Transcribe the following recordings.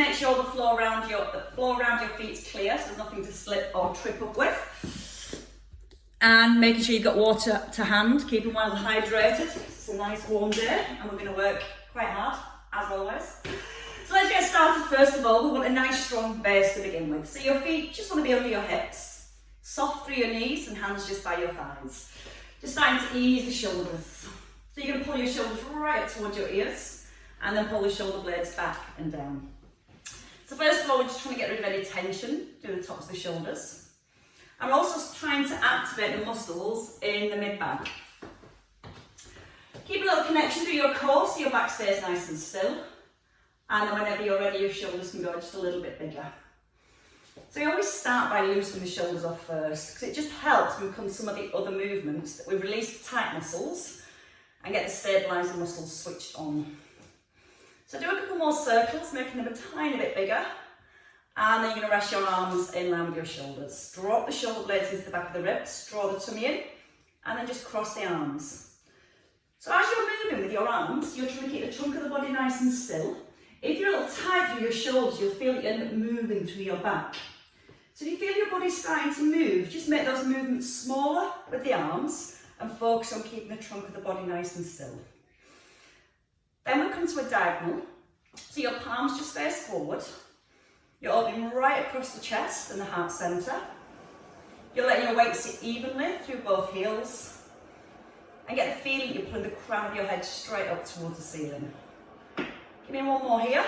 make sure the floor around your feet is clear, so there's nothing to slip or trip up with. And making sure you've got water to hand, keeping well hydrated. It's a nice warm day, and we're going to work quite hard, as always. So let's get started. First of all, we want a nice strong base to begin with. So your feet just want to be under your hips, soft through your knees, and hands just by your thighs. Just starting to ease the shoulders. So you're going to pull your shoulders right up towards your ears, and then pull the shoulder blades back and down. So first of all, we're just trying to get rid of any tension through the tops of the shoulders. And we're also trying to activate the muscles in the mid-back. Keep a little connection through your core so your back stays nice and still. And then whenever you're ready, your shoulders can go just a little bit bigger. So we always start by loosening the shoulders off first, because it just helps when we come to some of the other movements that we release the tight muscles and get the stabilising muscles switched on. So do a couple more circles, making them a tiny bit bigger. And then you're going to rest your arms in line with your shoulders. Drop the shoulder blades into the back of the ribs, draw the tummy in, and then just cross the arms. So as you're moving with your arms, you're trying to keep the trunk of the body nice and still. If you're a little tight through your shoulders, you'll feel that you're moving through your back. So if you feel your body starting to move, just make those movements smaller with the arms and focus on keeping the trunk of the body nice and still. Then we'll come to a diagonal. So your palms just face forward. You're opening right across the chest and the heart centre. You're letting your weight sit evenly through both heels. And get the feeling you're pulling the crown of your head straight up towards the ceiling. Give me one more here,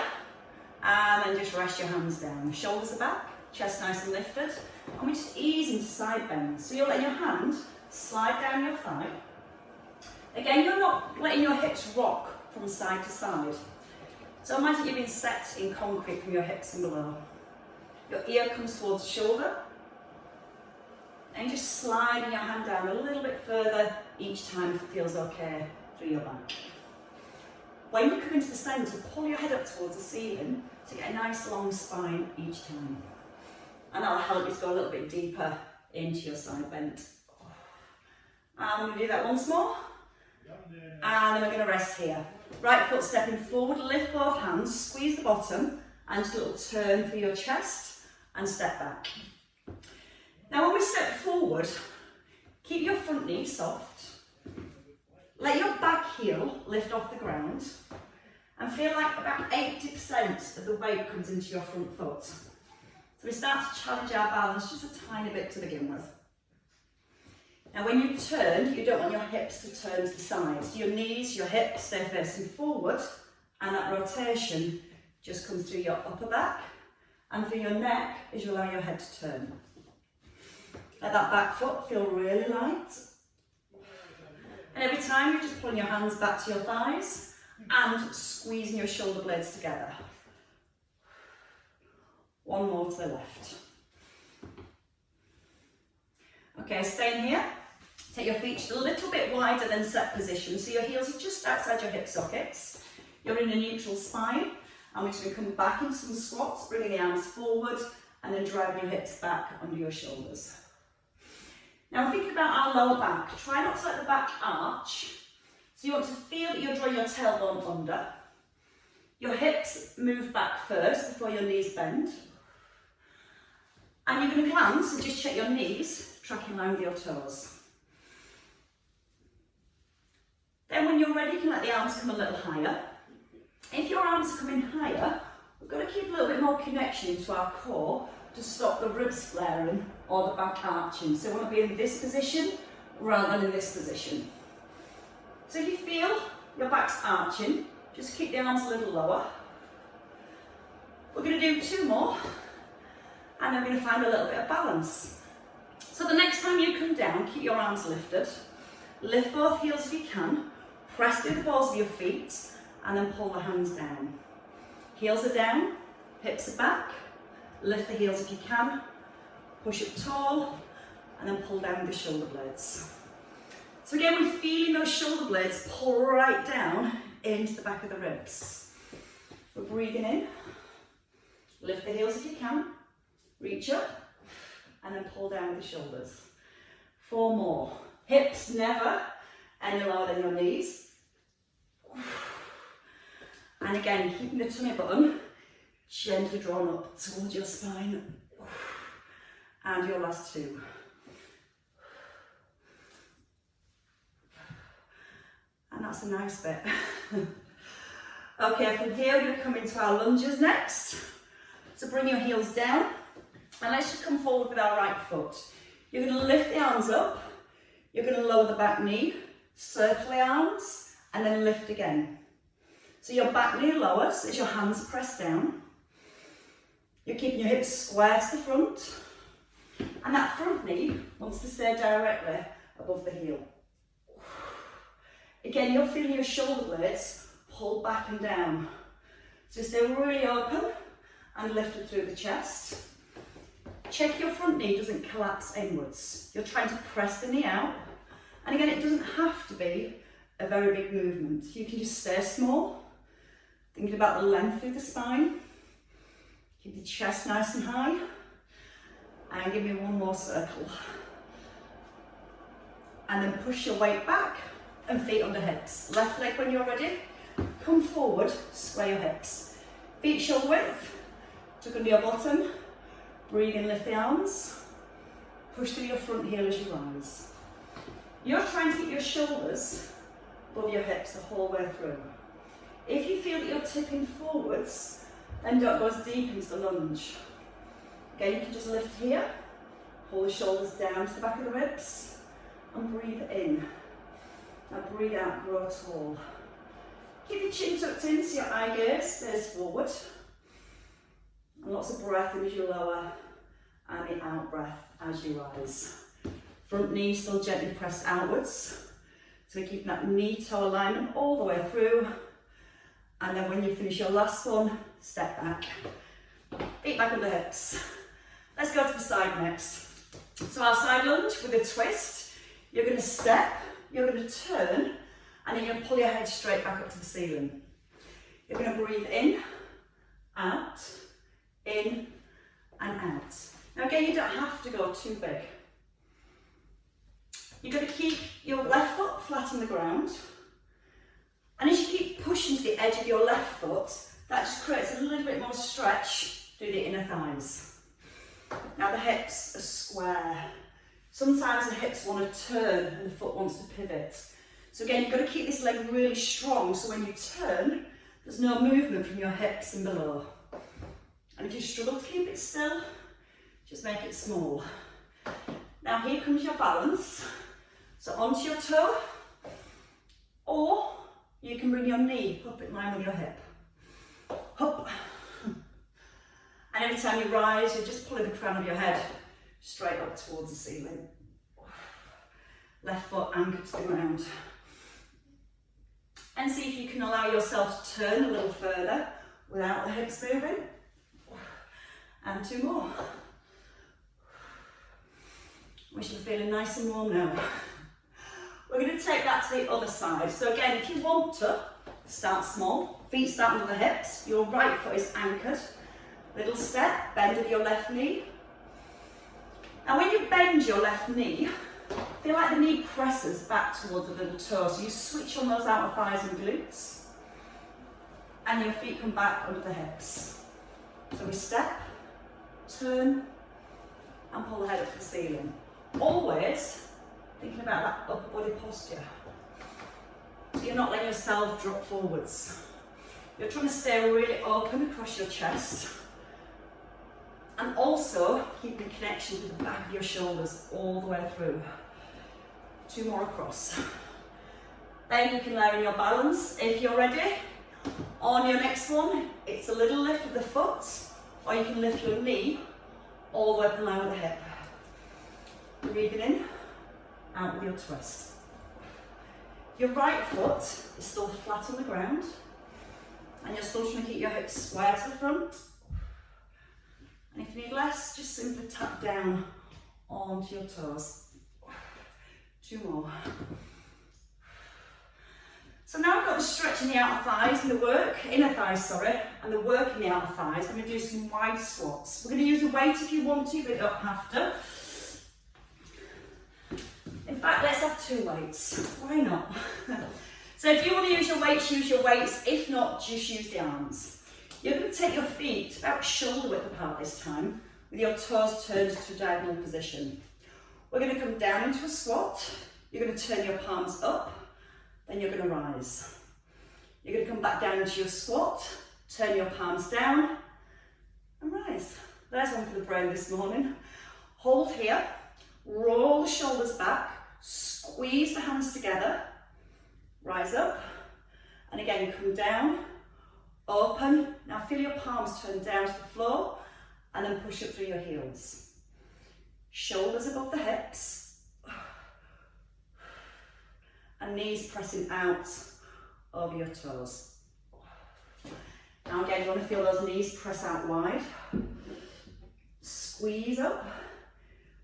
and then just rest your hands down. Shoulders are back, chest nice and lifted, and we just ease into side bends. So you're letting your hand slide down your thigh. Again, you're not letting your hips rock from side to side. So imagine you've been set in concrete from your hips and below. Your ear comes towards the shoulder, and just sliding your hand down a little bit further each time if it feels okay through your back. When you come into the centre, pull your head up towards the ceiling to get a nice long spine each time. And that'll help you to go a little bit deeper into your side bend. And we're going to do that once more. And then we're going to rest here. Right foot stepping forward, lift both hands, squeeze the bottom, and just a little turn through your chest and step back. Now when we step forward, keep your front knee soft. Let your back heel lift off the ground and feel like about 80% of the weight comes into your front foot. So we start to challenge our balance just a tiny bit to begin with. Now when you turn, you don't want your hips to turn to the sides. Your knees, your hips stay facing forward, and that rotation just comes through your upper back and through your neck as you allow your head to turn. Let that back foot feel really light. And every time you're just pulling your hands back to your thighs and squeezing your shoulder blades together. One more to the left. Okay, staying here. Take your feet just a little bit wider than set position. So your heels are just outside your hip sockets. You're in a neutral spine. And we're just going to come back into some squats, bringing the arms forward and then driving your hips back under your shoulders. Now thinking about our lower back, try not to let the back arch. So you want to feel that you're drawing your tailbone under. Your hips move back first before your knees bend. And you're going to glance and just check your knees, track in line with your toes. Then when you're ready, you can let the arms come a little higher. If your arms are coming higher, we've got to keep a little bit more connection into our core to stop the ribs flaring or the back arching. So we want to be in this position rather than in this position. So if you feel your back's arching, just keep the arms a little lower. We're going to do two more, and then we're going to find a little bit of balance. So the next time you come down, keep your arms lifted. Lift both heels if you can. Press through the balls of your feet, and then pull the hands down. Heels are down, hips are back. Lift the heels if you can, push up tall, and then pull down with the shoulder blades. So again, we're feeling those shoulder blades pull right down into the back of the ribs. We're breathing in, lift the heels if you can, reach up, and then pull down with the shoulders. 4 more. Hips never any lower than your knees. And again, keeping the tummy button Gently drawn up towards your spine. And your last two. And that's a nice bit. Okay, from here we're going to come into our lunges next. So bring your heels down and let's just come forward with our right foot. You're going to lift the arms up, you're going to lower the back knee, circle the arms and then lift again. So your back knee lowers as your hands press down. You're keeping your hips square to the front and that front knee wants to stay directly above the heel. Again, you're feeling your shoulder blades pull back and down. So stay really open and lifted through the chest. Check your front knee doesn't collapse inwards. You're trying to press the knee out. And again, it doesn't have to be a very big movement. You can just stay small, thinking about the length through the spine. Keep the chest nice and high. And give me one more circle. And then push your weight back and feet under hips. Left leg when you're ready. Come forward, square your hips. Feet shoulder width, tuck under your bottom. Breathe in, lift the arms. Push through your front heel as you rise. You're trying to keep your shoulders above your hips the whole way through. If you feel that you're tipping forwards, then don't go as deep into the lunge. Again, you can just lift here, pull the shoulders down to the back of the ribs, and breathe in. Now breathe out, grow tall. Keep your chin tucked in so your eye gaze stays forward. And lots of breath in as you lower, and the out breath as you rise. Front knee still gently pressed outwards. So we're keeping that knee-toe alignment all the way through. And then when you finish your last one, step back. Feet back under hips. Let's go to the side next. So our side lunge with a twist. You're going to step, you're going to turn, and then you're going to pull your head straight back up to the ceiling. You're going to breathe in, out, in, and out. Now again, you don't have to go too big. You're going to keep your left foot flat on the ground. And as you keep pushing to the edge of your left foot, that just creates a little bit more stretch through the inner thighs. Now the hips are square. Sometimes the hips want to turn and the foot wants to pivot. So again, you've got to keep this leg really strong so when you turn, there's no movement from your hips and below. And if you struggle to keep it still, just make it small. Now here comes your balance. So onto your toe, or you can bring your knee up in line with your hip. Up. And every time you rise, you're just pulling the crown of your head straight up towards the ceiling. Left foot anchored to the ground. And see if you can allow yourself to turn a little further without the hips moving. And two more. Wish you're feeling nice and warm now. We're going to take that to the other side. So again, if you want to, start small. Feet start under the hips. Your right foot is anchored. Little step, bend of your left knee. Now when you bend your left knee, feel like the knee presses back towards the little toe. So you switch on those outer thighs and glutes. And your feet come back under the hips. So we step, turn, and pull the head up to the ceiling. Always thinking about that upper body posture. So you're not letting yourself drop forwards. You're trying to stay really open across your chest. And also keep the connection to the back of your shoulders all the way through. Two more across. Then you can layer in your balance if you're ready. On your next one, it's a little lift of the foot, or you can lift your knee all the way up in line with the hip. Breathing in, out with your twist. Your right foot is still flat on the ground, and you're still trying to keep your hips square to the front. And if you need less, just simply tap down onto your toes. Two more. So now we've got the stretch in the outer thighs and the work, inner thighs, sorry, and the work in the outer thighs. I'm going to do some wide squats. We're going to use a weight if you want to, but you don't have to. In fact, let's have two weights. Why not? So if you want to use your weights, use your weights. If not, just use the arms. You're going to take your feet about shoulder width apart this time, with your toes turned to a diagonal position. We're going to come down into a squat. You're going to turn your palms up, then you're going to rise. You're going to come back down into your squat, turn your palms down, and rise. There's one for the brain this morning. Hold here, roll the shoulders back, squeeze the hands together, rise up, and again come down, open. Now feel your palms turn down to the floor, and then push up through your heels. Shoulders above the hips, and knees pressing out over your toes. Now again, you want to feel those knees press out wide. Squeeze up,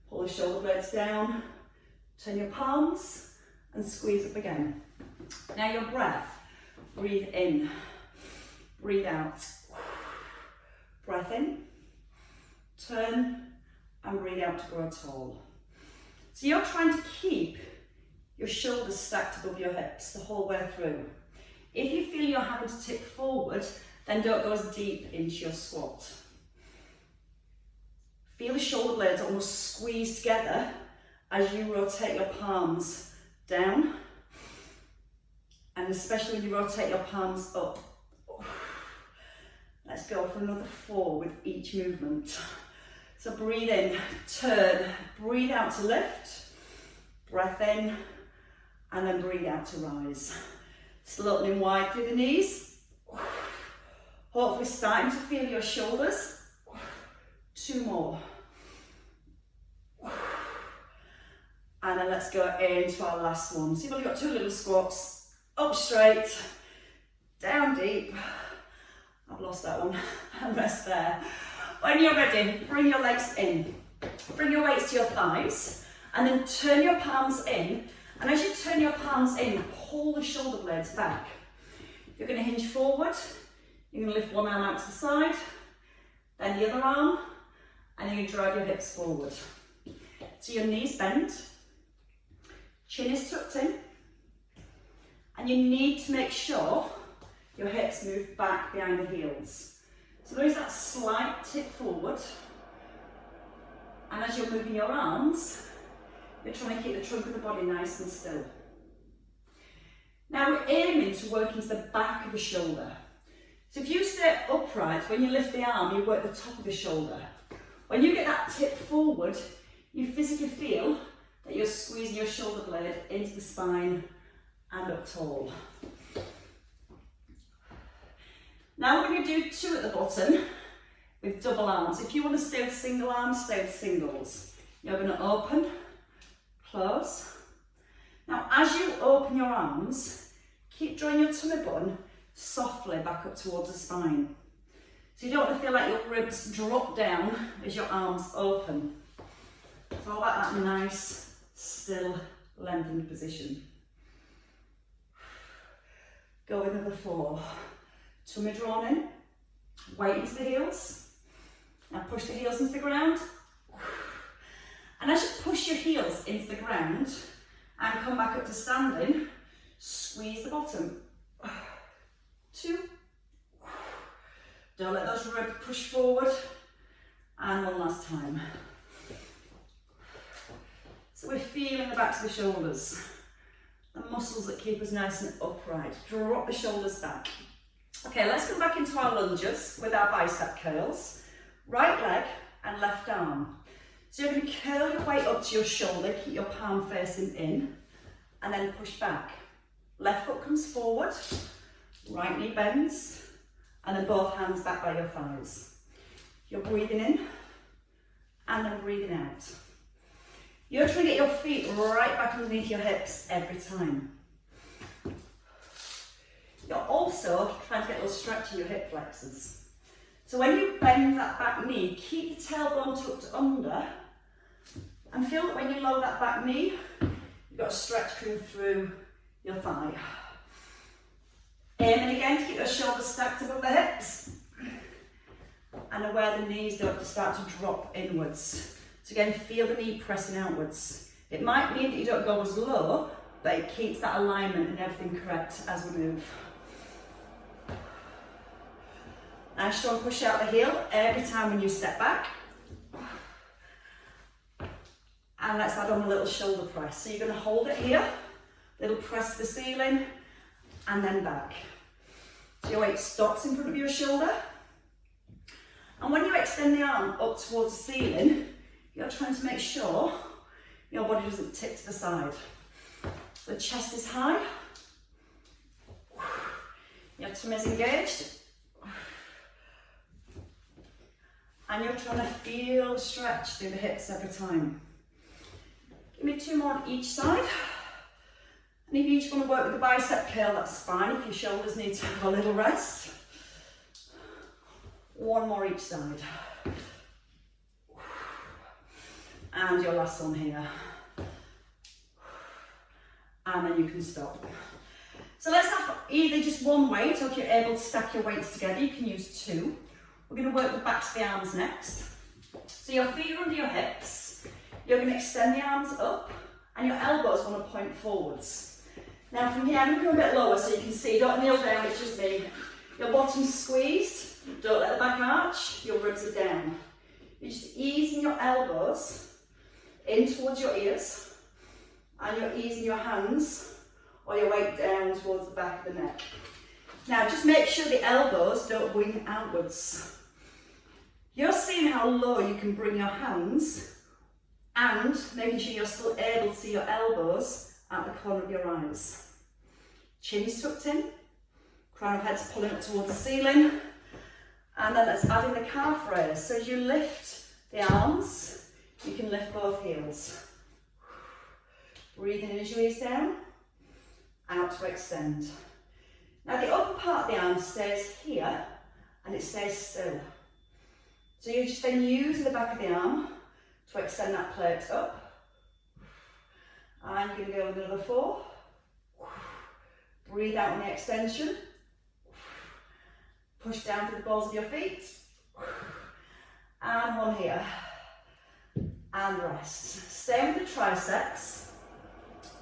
pull the shoulder blades down, turn your palms, and squeeze up again. Now your breath, breathe in, breathe out. Breath in, turn, and breathe out to grow tall. So you're trying to keep your shoulders stacked above your hips the whole way through. If you feel you're having to tip forward, then don't go as deep into your squat. Feel the shoulder blades almost squeeze together as you rotate your palms down, and especially when you rotate your palms up. Let's go for another 4 with each movement. So breathe in, turn, breathe out to lift, breath in, and then breathe out to rise. Still opening wide through the knees. Hopefully starting to feel your shoulders. 2 more. And then let's go into our last one. So you've only got 2 little squats. Up straight, down deep. I've lost that one. And rest there. When you're ready, bring your legs in. Bring your weights to your thighs. And then turn your palms in. And as you turn your palms in, pull the shoulder blades back. You're going to hinge forward. You're going to lift one arm out to the side. Then the other arm. And you're going to drive your hips forward. So your knees bend. Chin is tucked in. And you need to make sure your hips move back behind the heels. So there is that slight tip forward. And as you're moving your arms, you're trying to keep the trunk of the body nice and still. Now we're aiming to work into the back of the shoulder. So if you stay upright, when you lift the arm, you work the top of the shoulder. When you get that tip forward, you physically feel that you're squeezing your shoulder blade into the spine and up tall. Now we're going to do 2 at the bottom with double arms. If you want to stay with single arms, stay with singles. You're going to open, close. Now as you open your arms, keep drawing your tummy button softly back up towards the spine. So you don't want to feel like your ribs drop down as your arms open. It's all about that nice, still, lengthened position. Go with another 4. Tummy drawn in, weight into the heels. Now push the heels into the ground. And as you push your heels into the ground and come back up to standing, squeeze the bottom. 2. Don't let those ribs push forward. And one last time. So we're feeling the backs of the shoulders, the muscles that keep us nice and upright. Drop the shoulders back. Okay, let's come back into our lunges with our bicep curls. Right leg and left arm. So you're going to curl your weight up to your shoulder, keep your palm facing in, and then push back. Left foot comes forward, right knee bends, and then both hands back by your thighs. You're breathing in, and then breathing out. You're trying to get your feet right back underneath your hips every time. You're also trying to get a little stretch in your hip flexors. So when you bend that back knee, keep the tailbone tucked under, and feel that when you lower that back knee, you've got a stretch coming through your thigh. Aiming again to keep those shoulders stacked above the hips, and aware the knees don't start to drop inwards. So again, feel the knee pressing outwards. It might mean that you don't go as low, but it keeps that alignment and everything correct as we move. Nice strong push out the heel every time when you step back. And let's add on a little shoulder press. So you're going to hold it here, little press to the ceiling, and then back. So your weight stops in front of your shoulder. And when you extend the arm up towards the ceiling, you're trying to make sure your body doesn't tip to the side. The chest is high. Your tummy is engaged. And you're trying to feel the stretch through the hips every time. Give me 2 more on each side. And if you just want to work with the bicep curl, that's fine. If your shoulders need to have a little rest. 1 more each side. And your last one here. And then you can stop. So let's have either just 1 weight, or if you're able to stack your weights together, you can use 2. We're going to work the backs of the arms next. So your feet are under your hips. You're going to extend the arms up, and your elbows want to point forwards. Now from here, I'm going to go a bit lower so you can see. Don't kneel down, it's just me. Your bottom's squeezed. Don't let the back arch. Your ribs are down. You're just easing your elbows in towards your ears, and you're easing your hands or your weight down towards the back of the neck. Now just make sure the elbows don't wing outwards. You're seeing how low you can bring your hands, and making sure you're still able to see your elbows at the corner of your eyes. Chin's tucked in, crown of head's pulling up towards the ceiling, and then let's add in the calf raise. So as you lift the arms, you can lift both heels. Breathing in as you ease down, out to extend. Now the upper part of the arm stays here, and it stays still. So you're just then using the back of the arm to extend that plate up. And you're going to go with another 4. Breathe out on the extension. Push down to the balls of your feet. And 1 here. And rest. Stay with the triceps.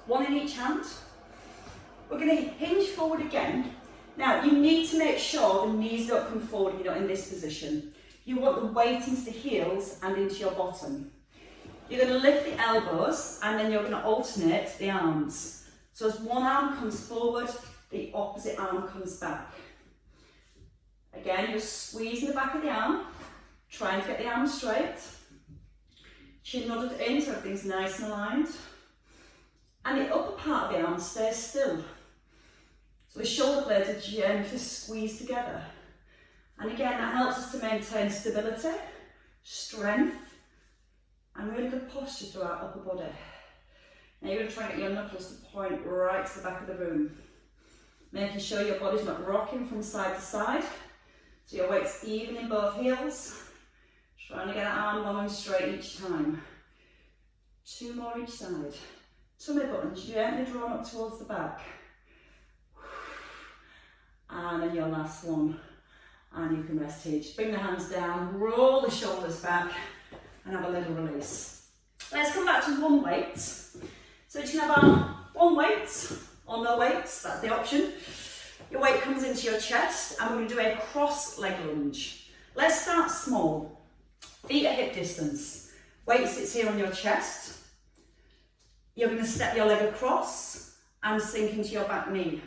1 in each hand. We're going to hinge forward again. Now you need to make sure the knees don't come forward when you're not in this position. You want the weight into the heels and into your bottom. You're going to lift the elbows, and then you're going to alternate the arms. So as one arm comes forward, the opposite arm comes back. Again, you're squeezing the back of the arm, trying to get the arm straight. Chin nodded in so everything's nice and aligned. And the upper part of the arm stays still. So the shoulder blades are gently squeezed together. And again, that helps us to maintain stability, strength, and really good posture through our upper body. Now you're going to try and get your knuckles to point right to the back of the room. Making sure your body's not rocking from side to side. So your weight's even in both heels. Trying to get that arm long and straight each time. 2 more each side. Tummy button gently drawn up towards the back. And then your last one. And you can rest here. Just bring the hands down, roll the shoulders back, and have a little release. Let's come back to 1 weight. So you can have our 1 weight or no weights, that's the option. Your weight comes into your chest, and we're going to do a cross leg lunge. Let's start small. Feet at hip distance. Weight sits here on your chest. You're going to step your leg across and sink into your back knee.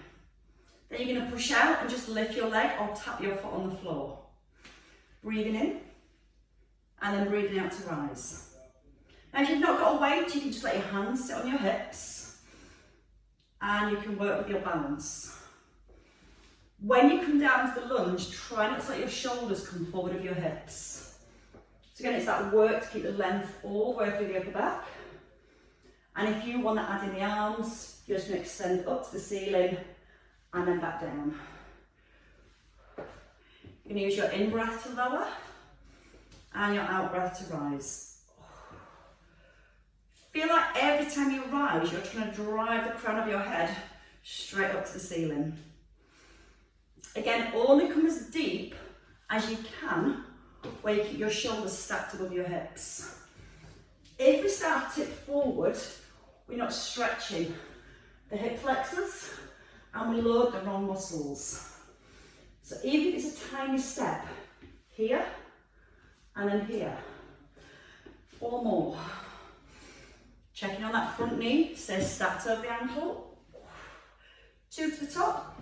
Then you're going to push out and just lift your leg or tap your foot on the floor. Breathing in, and then breathing out to rise. Now if you've not got a weight, you can just let your hands sit on your hips, and you can work with your balance. When you come down to the lunge, try not to let your shoulders come forward of your hips. So again, it's that work to keep the length all the way through the upper back. And if you want to add in the arms, you're just going to extend up to the ceiling and then back down. You're going to use your in-breath to lower and your out-breath to rise. Feel like every time you rise, you're trying to drive the crown of your head straight up to the ceiling. Again, only come as deep as you can where you keep your shoulders stacked above your hips. If we start to tip forward, we're not stretching the hip flexors and we load the wrong muscles. So even if it's a tiny step, here, and then here. 4 more. Checking on that front knee, stay stacked over the ankle. 2 to the top.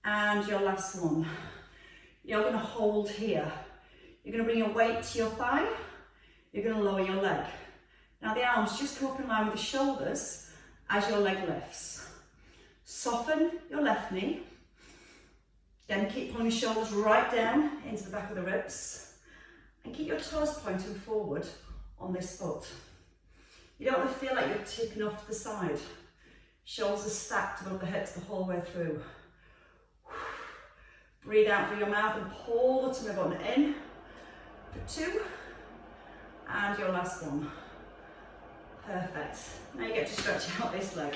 And your last one. You're going to hold here. You're going to bring your weight to your thigh. You're going to lower your leg. Now the arms just come up in line with the shoulders as your leg lifts. Soften your left knee. Then keep pulling your shoulders right down into the back of the ribs. And keep your toes pointing forward on this foot. You don't want to feel like you're tipping off to the side. Shoulders are stacked above the hips the whole way through. Breathe out through your mouth and pull the tummy button in for 2. And your last one. Perfect. Now you get to stretch out this leg.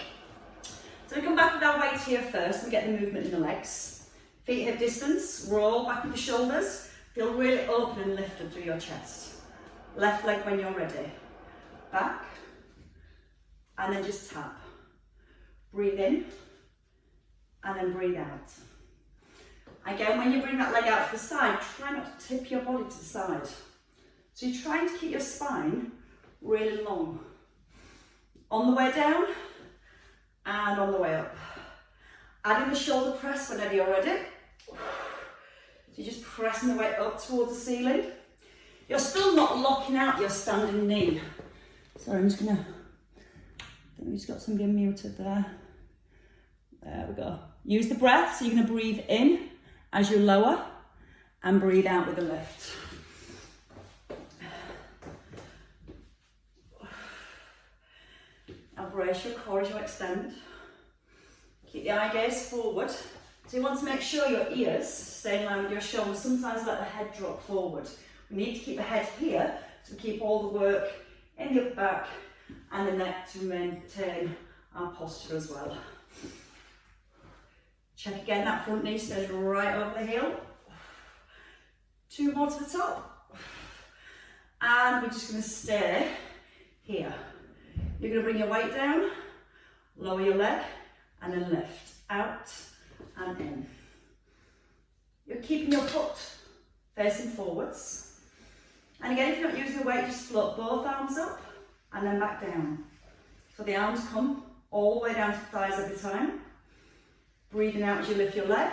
So we come back with our weight here first and get the movement in the legs. Feet hip distance, roll back with the shoulders. Feel really open and lifted through your chest. Left leg when you're ready. Back. And then just tap. Breathe in. And then breathe out. Again, when you bring that leg out to the side, try not to tip your body to the side. So you're trying to keep your spine really long. On the way down and on the way up. Adding the shoulder press whenever you're ready. So you're just pressing the weight up towards the ceiling. You're still not locking out your standing knee. Sorry, I'm just gonna, I think we just got somebody muted there. There we go. Use the breath, so you're gonna breathe in as you lower and breathe out with the lift. Now brace your core as you extend. Keep the eye gaze forward. So you want to make sure your ears stay in line with your shoulders. Sometimes let the head drop forward. We need to keep the head here to keep all the work in the upper back and the neck to maintain our posture as well. Check again, that front knee stays right over the heel. 2 more to the top. And we're just going to stay here. You're going to bring your weight down, lower your leg, and then lift out and in. You're keeping your foot facing forwards. And again, if you're not using the weight, just float both arms up and then back down. So the arms come all the way down to the thighs every time. Breathing out as you lift your leg,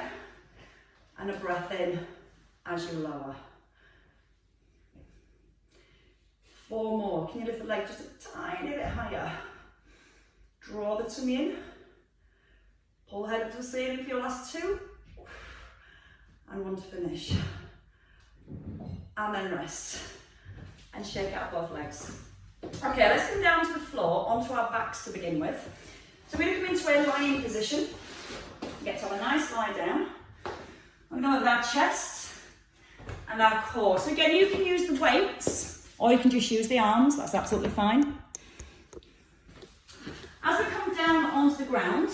and a breath in as you lower. 4 more. Can you lift the leg just a tiny bit higher? Draw the tummy in. Pull the head up to the ceiling for your last 2. And 1 to finish. And then rest. And shake out both legs. Okay, let's come down to the floor, onto our backs to begin with. So we're going to come into a lying position. Get on a nice lie down. We're going to go with our chest and our core. So again, you can use the weights or you can just use the arms, that's absolutely fine. As we come down onto the ground,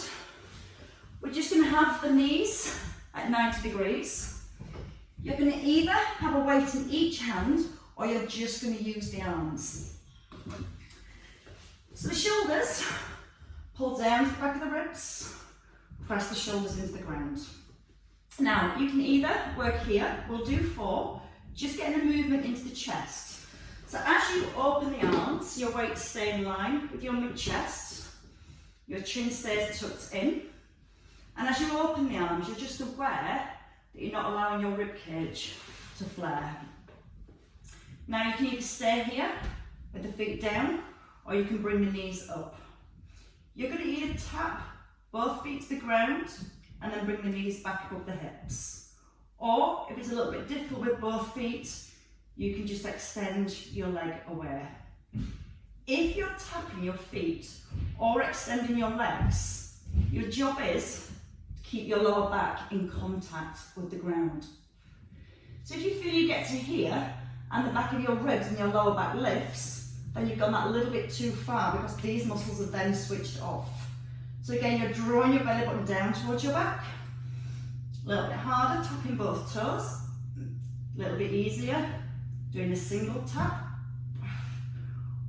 we're just going to have the knees at 90 degrees. You're going to either have a weight in each hand or you're just going to use the arms. So the shoulders, pull down to the back of the ribs. Press the shoulders into the ground. Now, you can either work here, we'll do 4, just getting a movement into the chest. So as you open the arms, your weight stays in line with your mid-chest, your chin stays tucked in, and as you open the arms, you're just aware that you're not allowing your rib cage to flare. Now you can either stay here with the feet down, or you can bring the knees up. You're going to either tap both feet to the ground and then bring the knees back above the hips. Or if it's a little bit difficult with both feet, you can just extend your leg away. If you're tapping your feet or extending your legs, your job is to keep your lower back in contact with the ground. So if you feel you get to here and the back of your ribs and your lower back lifts, then you've gone that a little bit too far because these muscles are then switched off. So again, you're drawing your belly button down towards your back. A little bit harder, tapping both toes. A little bit easier, doing a single tap.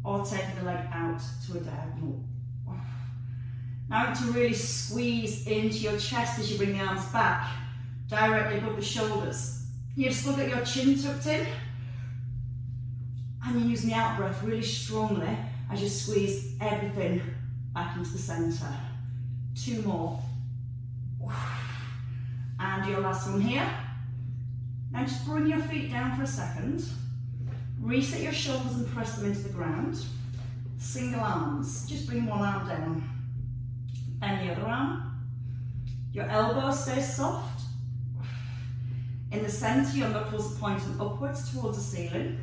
Or taking the leg out to a diagonal. Now to really squeeze into your chest as you bring the arms back, directly above the shoulders. You've still got your chin tucked in, and you're using the out breath really strongly as you squeeze everything back into the centre. 2 more. And your last one here. Now just bring your feet down for a second. Reset your shoulders and press them into the ground. Single arms, just bring one arm down. Bend the other arm. Your elbow stays soft. In the centre, your knuckles are pointing upwards towards the ceiling.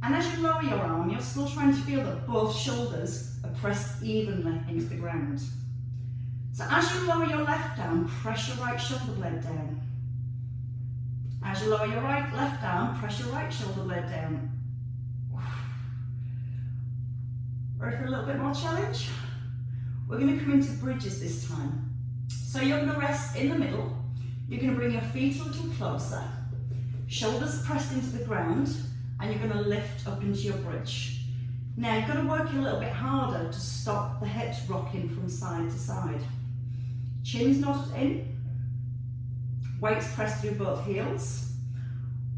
And as you lower your arm, you're still trying to feel that both shoulders are pressed evenly into the ground. So as you lower your left arm, press your right shoulder blade down. As you lower your left arm, press your right shoulder blade down. Ready for a little bit more challenge? We're going to come into bridges this time. So you're going to rest in the middle. You're going to bring your feet a little closer. Shoulders pressed into the ground, and you're going to lift up into your bridge. Now you're going to work a little bit harder to stop the hips rocking from side to side. Chin's nodded in. Weights pressed through both heels.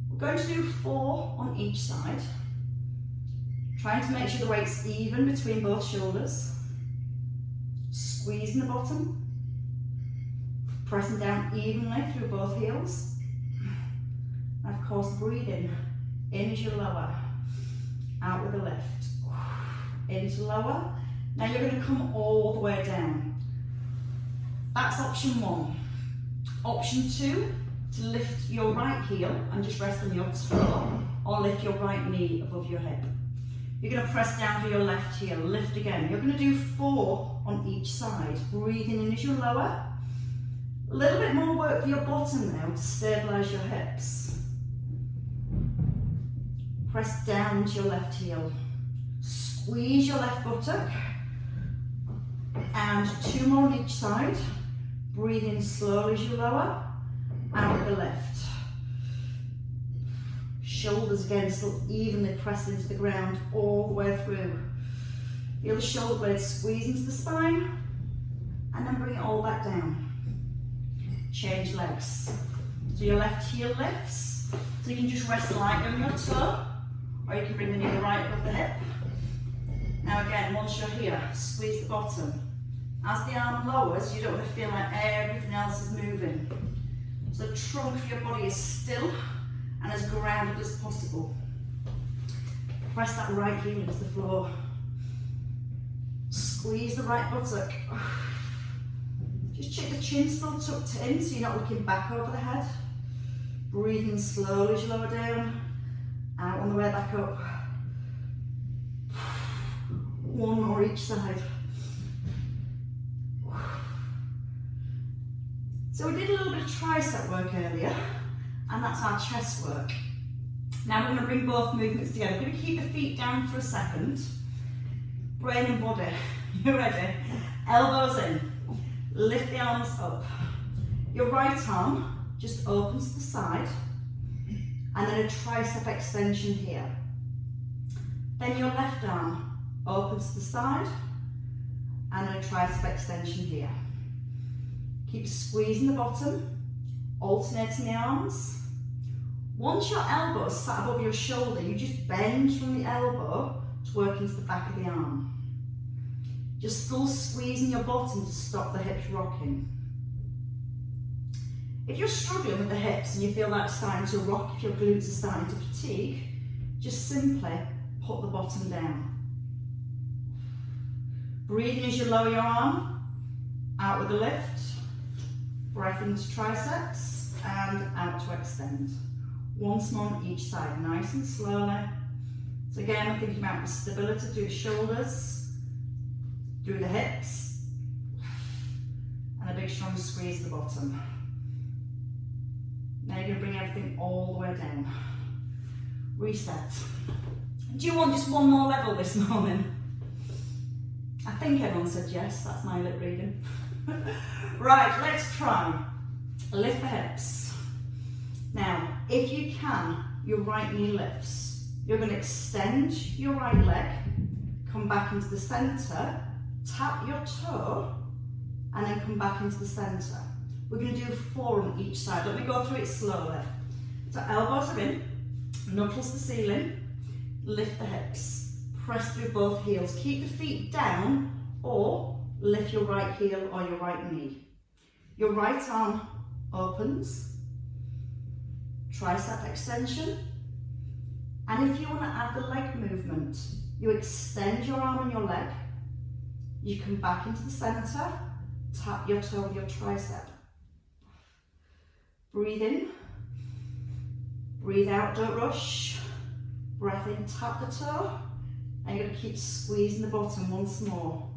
We're going to do 4 on each side. Trying to make sure the weight's even between both shoulders. Squeezing the bottom. Pressing down evenly through both heels. And of course, breathing in as you lower. Out with the lift. Into lower. Now you're going to come all the way down. That's option 1. Option 2, to lift your right heel and just rest on the opposite floor, or lift your right knee above your hip. You're going to press down for your left heel, lift again. You're going to do 4 on each side, breathing in as you lower. A little bit more work for your bottom now to stabilise your hips. Press down into your left heel. Squeeze your left buttock. And 2 more on each side. Breathe in slowly as you lower. Out with the left. Shoulders again still evenly pressed into the ground all the way through. Feel the shoulder blades squeeze into the spine. And then bring it all back down. Change legs. So your left heel lifts. So you can just rest lightly on your toe. Or you can bring the knee right above the hip. Now again, once you're here, squeeze the bottom. As the arm lowers, you don't want to feel like everything else is moving. So the trunk of your body is still and as grounded as possible. Press that right heel into the floor. Squeeze the right buttock. Just check the chin still tucked in so you're not looking back over the head. Breathing slowly as you lower down. Out on the way back up. 1 more each side. So we did a little bit of tricep work earlier, and that's our chest work. Now we're going to bring both movements together. We're going to keep the feet down for a second. Brain and body, you ready? Elbows in. Lift the arms up. Your right arm just opens to the side, and then a tricep extension here. Then your left arm opens to the side, and then a tricep extension here. Keep squeezing the bottom, alternating the arms. Once your elbow is sat above your shoulder, you just bend from the elbow to work into the back of the arm. Just still squeezing your bottom to stop the hips rocking. If you're struggling with the hips and you feel like it's starting to rock, if your glutes are starting to fatigue, just simply put the bottom down. Breathing as you lower your arm, out with the lift. Breath into triceps and out to extend. Once more on each side, nice and slowly. So again, we're thinking about the stability through the shoulders, through the hips, and a big strong squeeze at the bottom. Now you're going to bring everything all the way down. Reset. Do you want just 1 more level this morning? I think everyone said yes, that's my lip reading. Right, let's try. Lift the hips. Now, if you can, your right knee lifts. You're going to extend your right leg, come back into the centre, tap your toe, and then come back into the centre. We're going to do 4 on each side. Let me go through it slowly. So elbows are in, knuckles to ceiling, lift the hips, press through both heels. Keep the feet down or lift your right heel or your right knee. Your right arm opens, tricep extension. And if you want to add the leg movement, you extend your arm and your leg. You come back into the center, tap your toe with your tricep. Breathe in, breathe out, don't rush. Breath in, tap the toe, and you're going to keep squeezing the bottom once more.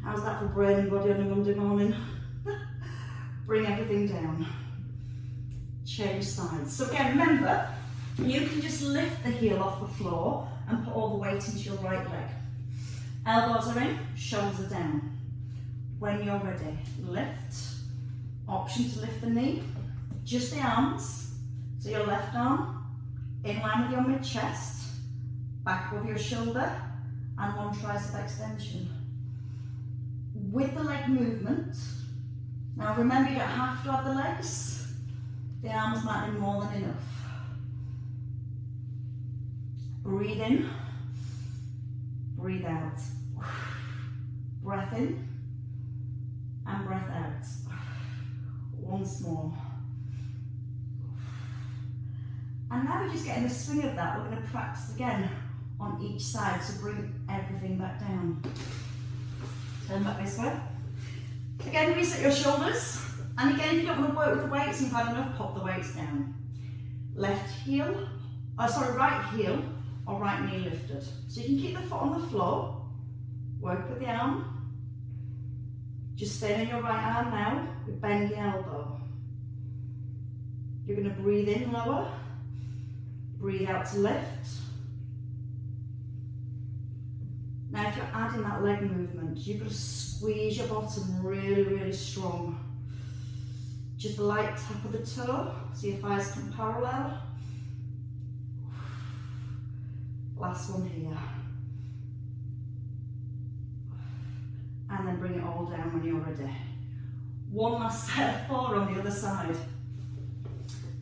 How's that for brain and body on a Monday morning? Bring everything down. Change sides. So again, remember, you can just lift the heel off the floor and put all the weight into your right leg. Elbows are in, shoulders are down. When you're ready, lift. Option to lift the knee, just the arms. So your left arm in line with your mid-chest, back above your shoulder, and 1 tricep extension. With the leg movement, now remember you don't have to have the legs, the arms might be more than enough. Breathe in, breathe out. Breath in, and breath out. Once more. And now we're just getting the swing of that. We're going to practice again on each side, so bring everything back down. Turn back this way. Again, reset your shoulders. And again, if you don't want to work with the weights, you've had enough, pop the weights down. Right heel or right knee lifted. So you can keep the foot on the floor, work with the arm. Just stay on your right arm now, bend the elbow. You're going to breathe in lower, breathe out to lift. Now if you're adding that leg movement, you've got to squeeze your bottom really, really strong. Just a light tap of the toe, so your thighs come parallel. Last one here. And then bring it all down when you're ready. 1 last set of 4 on the other side.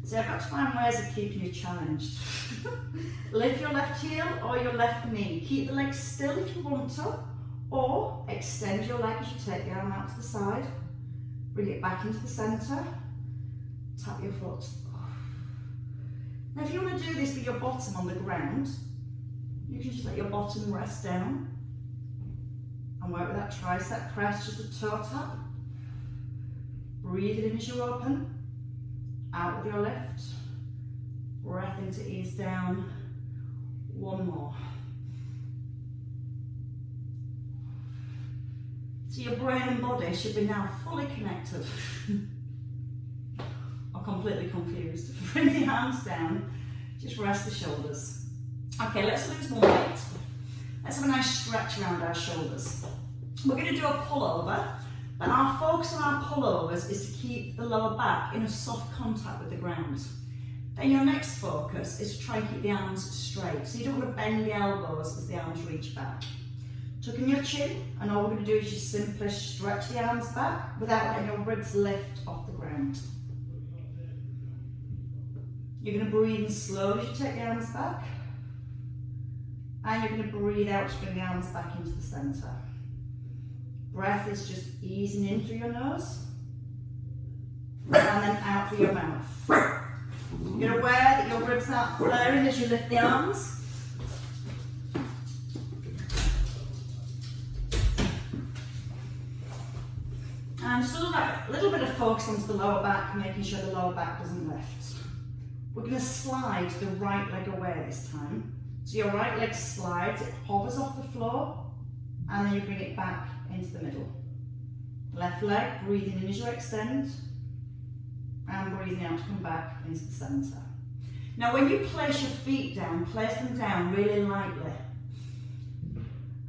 So I've got to find ways of keeping you challenged. Lift your left heel or your left knee. Keep the legs still if you want to, or extend your leg as you take the arm out to the side. Bring it back into the centre. Tap your foot. Now if you want to do this with your bottom on the ground, you can just let your bottom rest down. And work with that tricep press, just a toe tap. Breathe it in as you open. Out with your lift. Breath in to ease down. 1 more. So your brain and body should be now fully connected. Or completely confused. Bring the arms down. Just rest the shoulders. Okay, let's lose more weight. Let's have a nice stretch around our shoulders. We're going to do a pullover, but our focus on our pullovers is to keep the lower back in a soft contact with the ground. Then your next focus is to try and keep the arms straight. So you don't want to bend the elbows as the arms reach back. Tuck in your chin, and all we're going to do is just simply stretch the arms back without letting your ribs lift off the ground. You're going to breathe in slowly as you take the arms back. And you're going to breathe out to bring the arms back into the centre. Breath is just easing in through your nose. And then out through your mouth. You're aware that your ribs aren't flaring as you lift the arms. And just a little bit of focus onto the lower back, making sure the lower back doesn't lift. We're going to slide the right leg away this time. So your right leg slides, it hovers off the floor, and then you bring it back into the middle. Left leg, breathing in as you extend, and breathing out to come back into the centre. Now when you place your feet down, place them down really lightly.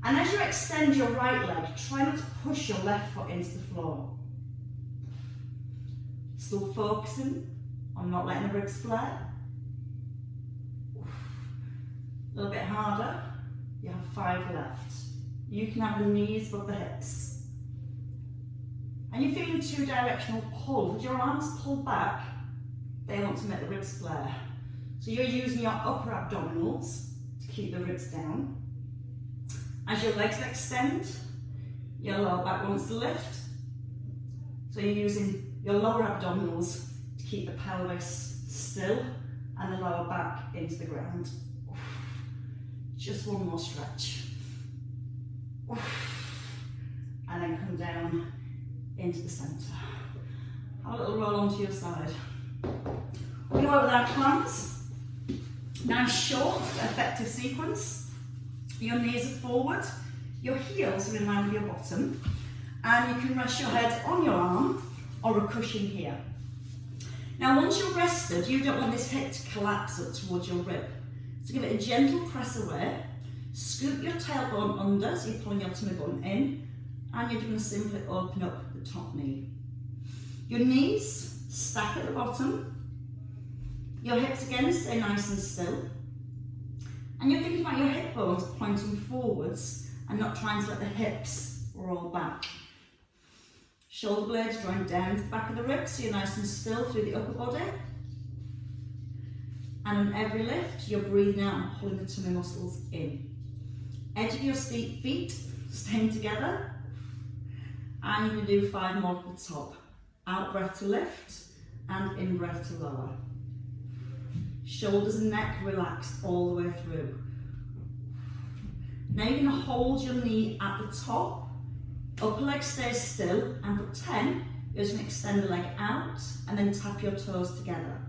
And as you extend your right leg, try not to push your left foot into the floor. Still focusing on not letting the ribs flare. A little bit harder. You have 5 left. You can have the knees above the hips. And you're feeling two directional pull. With your arms pulled back, they want to make the ribs flare. So you're using your upper abdominals to keep the ribs down. As your legs extend, your lower back wants to lift. So you're using your lower abdominals to keep the pelvis still and the lower back into the ground. Just one more stretch. And then come down into the centre. Have a little roll onto your side. We go with our clams. Nice short, effective sequence. Your knees are forward, your heels are in line with your bottom, and you can rest your head on your arm or a cushion here. Now once you're rested, you don't want this hip to collapse up towards your rib. So give it a gentle press away, scoop your tailbone under, so you're pulling your tummy bone in, and you're going to simply open up the top knee. Your knees stack at the bottom, your hips again stay nice and still, and you're thinking about your hip bones pointing forwards and not trying to let the hips roll back. Shoulder blades drawing down to the back of the ribs so you're nice and still through the upper body. And on every lift, you're breathing out and pulling the tummy muscles in. Edge of your feet staying together. And you're going to do 5 more at the top. Out breath to lift and in breath to lower. Shoulders and neck relaxed all the way through. Now you're going to hold your knee at the top. Upper leg stays still, and for 10, you're just going to extend the leg out and then tap your toes together.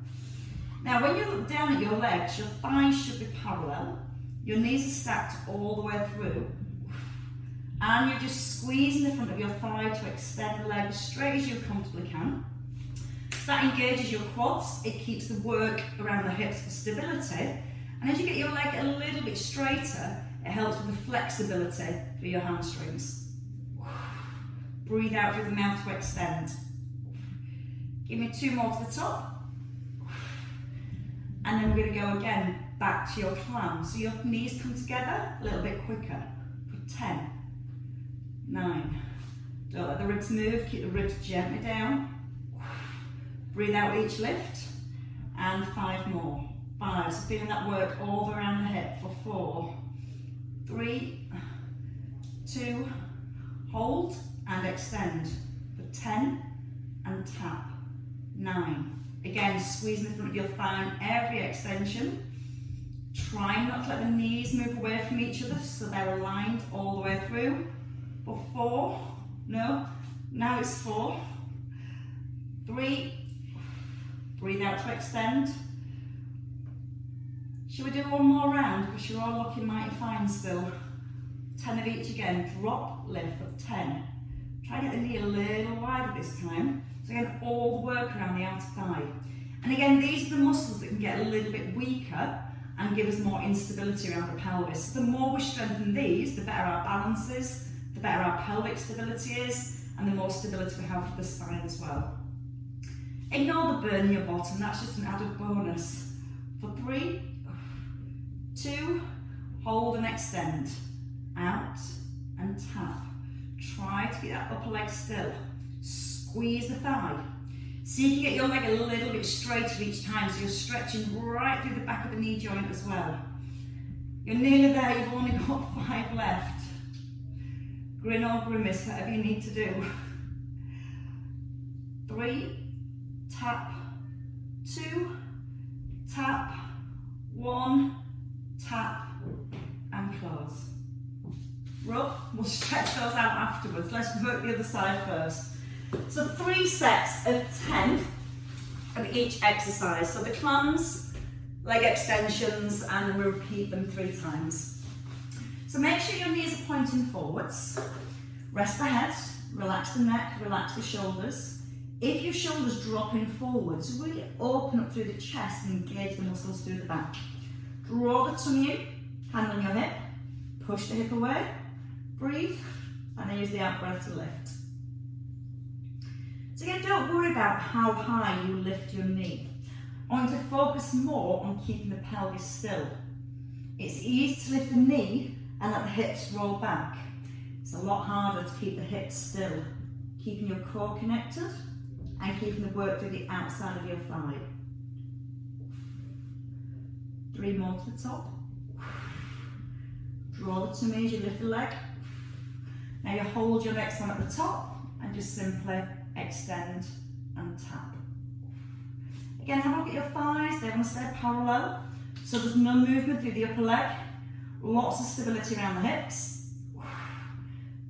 Now when you look down at your legs, your thighs should be parallel. Your knees are stacked all the way through. And you're just squeezing the front of your thigh to extend the leg as straight as you comfortably can. So that engages your quads, it keeps the work around the hips for stability. And as you get your leg a little bit straighter, it helps with the flexibility for your hamstrings. Breathe out through the mouth to extend. Give me 2 more to the top. And then we're going to go again back to your clam. So your knees come together a little bit quicker. For 10, 9. Don't let the ribs move, keep the ribs gently down. Breathe out each lift. And 5 more. 5, so feeling that work all around the hip for 4, 3, 2, hold and extend for 10 and tap. 9. Again, squeezing the front of your thigh on every extension. Try not to let the knees move away from each other so they're aligned all the way through. For 4, no, now it's 4, 3, breathe out to extend. Shall we do one more round because you're all looking mighty fine still. 10 of each again, drop, lift for 10. Try to get the knee a little wider this time. So again, all the work around the outer thigh. And again, these are the muscles that can get a little bit weaker and give us more instability around the pelvis. So the more we strengthen these, the better our balance is, the better our pelvic stability is, and the more stability we have for the spine as well. Ignore the burn in your bottom, that's just an added bonus. For 3, 2, hold and extend. Out and tap. Try to get that upper leg still. Squeeze the thigh. See if you get your leg a little bit straighter each time, so you're stretching right through the back of the knee joint as well. You're nearly there, you've only got 5 left. Grin or grimace, whatever you need to do. 3, tap, 2, tap, 1, tap, and close. Rub, we'll stretch those out afterwards. Let's work the other side first. So 3 sets of 10 of each exercise. So the clams, leg extensions, and then we repeat them 3 times. So make sure your knees are pointing forwards. Rest the head, relax the neck, relax the shoulders. If your shoulders drop in forwards, really open up through the chest and engage the muscles through the back. Draw the tummy in, hand on your hip, push the hip away, breathe, and then use the out breath to lift. So again, don't worry about how high you lift your knee. I want to focus more on keeping the pelvis still. It's easy to lift the knee and let the hips roll back. It's a lot harder to keep the hips still. keeping your core connected and keeping the work through the outside of your thigh. 3 more to the top. Draw the tummy as you lift the leg. Now you hold your next one at the top and just simply extend and tap. Again, have a look at your thighs, they want to stay parallel, so there's no movement through the upper leg. Lots of stability around the hips.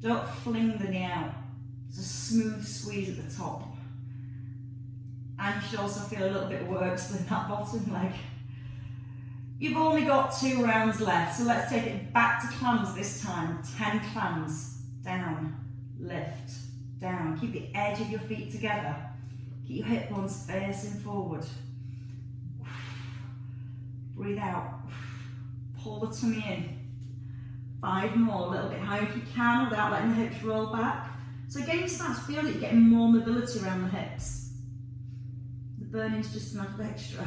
Don't fling the knee out. There's a smooth squeeze at the top. And you should also feel a little bit worse than that bottom leg. You've only got 2 rounds left, so let's take it back to clams this time. 10 clams. Down, lift, down. Keep the edge of your feet together. Keep your hip bones facing forward. Breathe out. Pull the tummy in. 5 more, a little bit higher if you can without letting the hips roll back. So again, you start to feel that you're getting more mobility around the hips. The burning's just an added extra.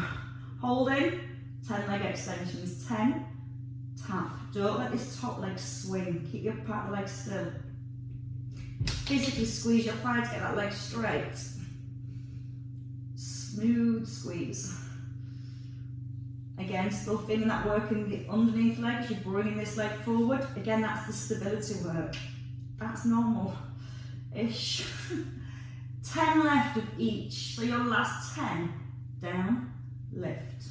Holding, 10 leg extensions. 10, tap. Don't let this top leg swing. Keep your part of the leg still. Physically squeeze your thigh to get that leg straight. Smooth squeeze. Again, still feeling that work in the underneath leg as you're bringing this leg forward. Again, that's the stability work. That's normal-ish. 10 left of each. So your last 10. Down, lift,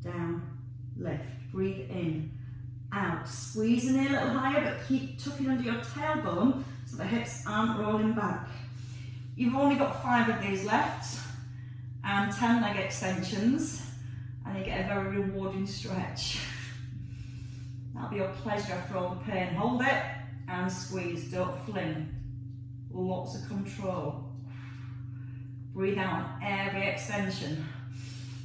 down, lift. Breathe in, out. Squeeze the knee a little higher, but keep tucking under your tailbone so the hips aren't rolling back. You've only got 5 of these left and 10 leg extensions, and you get a very rewarding stretch. That'll be your pleasure after all the pain. Hold it and squeeze, don't fling. Lots of control. Breathe out on every extension.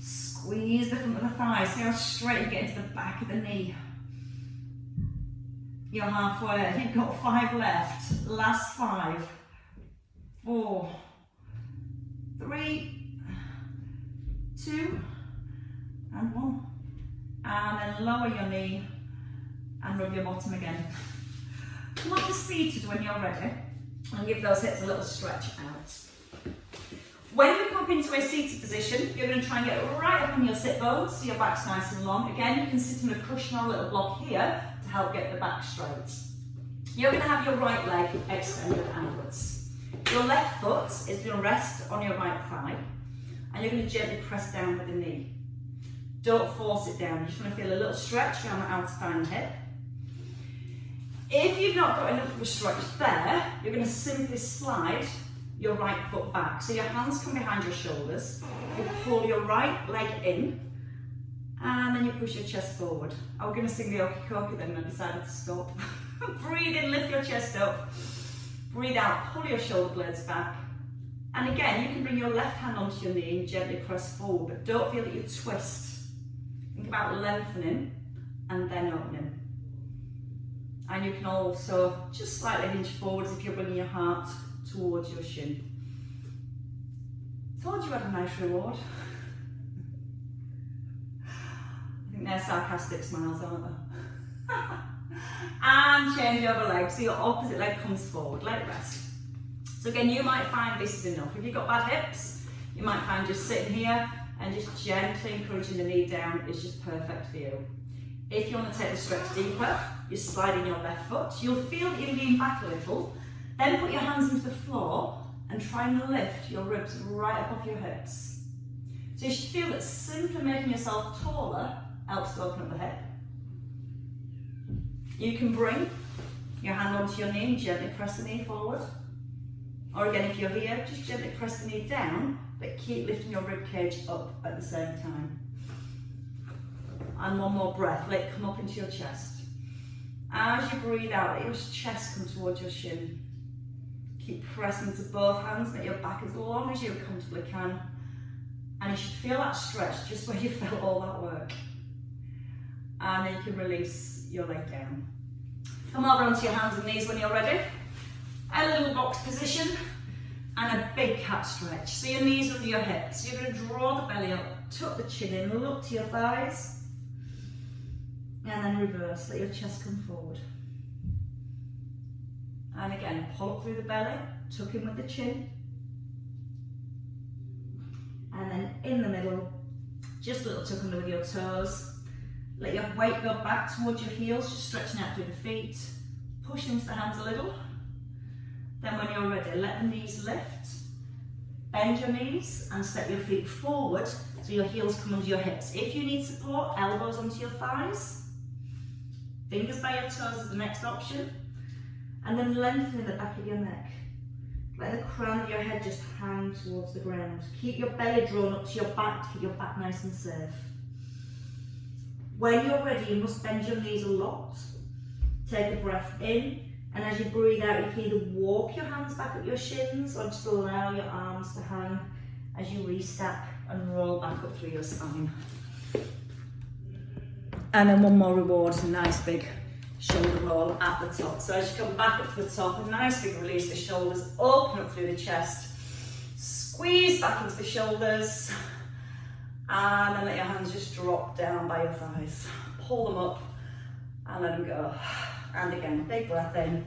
Squeeze the front of the thigh, see how straight you get into the back of the knee. You're halfway, you've got 5 left. Last 5, 4, 3, 2, and 1. And then lower your knee and rub your bottom again. Come up to seated when you're ready and give those hips a little stretch out. When we come up into a seated position, you're going to try and get right up on your sit bones so your back's nice and long. Again, you can sit on a cushion or a little block here to help get the back straight. You're going to have your right leg extended outwards. Your left foot is going to rest on your right thigh and you're going to gently press down with the knee. Don't force it down, you just want to feel a little stretch around the outer thigh and hip. If you've not got enough of a stretch there, you're going to simply slide your right foot back. So your hands come behind your shoulders, you pull your right leg in, and then you push your chest forward. I was going to sing the Okie Kokie then and I decided to stop. Breathe in, lift your chest up. Breathe out, pull your shoulder blades back. And again, you can bring your left hand onto your knee and gently press forward, but don't feel that you twist. Think about lengthening and then opening. And you can also just slightly hinge forward as if you're bringing your heart towards your shin. Told you had a nice reward. I think they're sarcastic smiles, aren't they? And change over leg, so your opposite leg comes forward, let it rest. So again, you might find this is enough. If you've got bad hips, you might find just sitting here and just gently encouraging the knee down is just perfect for you. If you want to take the stretch deeper, you're sliding your left foot. You'll feel that you lean back a little, then put your hands into the floor and try and lift your ribs right up off your hips. So you should feel that simply making yourself taller helps to open up the hip. You can bring your hand onto your knee and gently press the knee forward. Or again, if you're here, just gently press the knee down, but keep lifting your rib cage up at the same time. And one more breath, let it come up into your chest. As you breathe out, let your chest come towards your shin. Keep pressing to both hands, make your back as long as you comfortably can. And you should feel that stretch just where you felt all that work. And then you can release your leg down. Come over onto your hands and knees when you're ready. A little box position and a big cat stretch. So your knees under your hips. You're going to draw the belly up, tuck the chin in, look to your thighs. And then reverse, let your chest come forward. And again, pull up through the belly, tuck in with the chin. And then in the middle, just a little tuck under with your toes. Let your weight go back towards your heels, just stretching out through the feet. Push into the hands a little. Then when you're ready, let the knees lift. Bend your knees and step your feet forward so your heels come under your hips. If you need support, elbows onto your thighs. Fingers by your toes is the next option. And then lengthening the back of your neck. Let the crown of your head just hang towards the ground. Keep your belly drawn up to your back to keep your back nice and safe. When you're ready, you must bend your knees a lot. Take a breath in, and as you breathe out, you can either walk your hands back up your shins or just allow your arms to hang as you restack and roll back up through your spine. And then one more reward, a nice big shoulder roll at the top. So as you come back up to the top, a nice big release, the shoulders open up through the chest, squeeze back into the shoulders, and then let your hands just drop down by your thighs. Pull them up and let them go. And again, big breath in.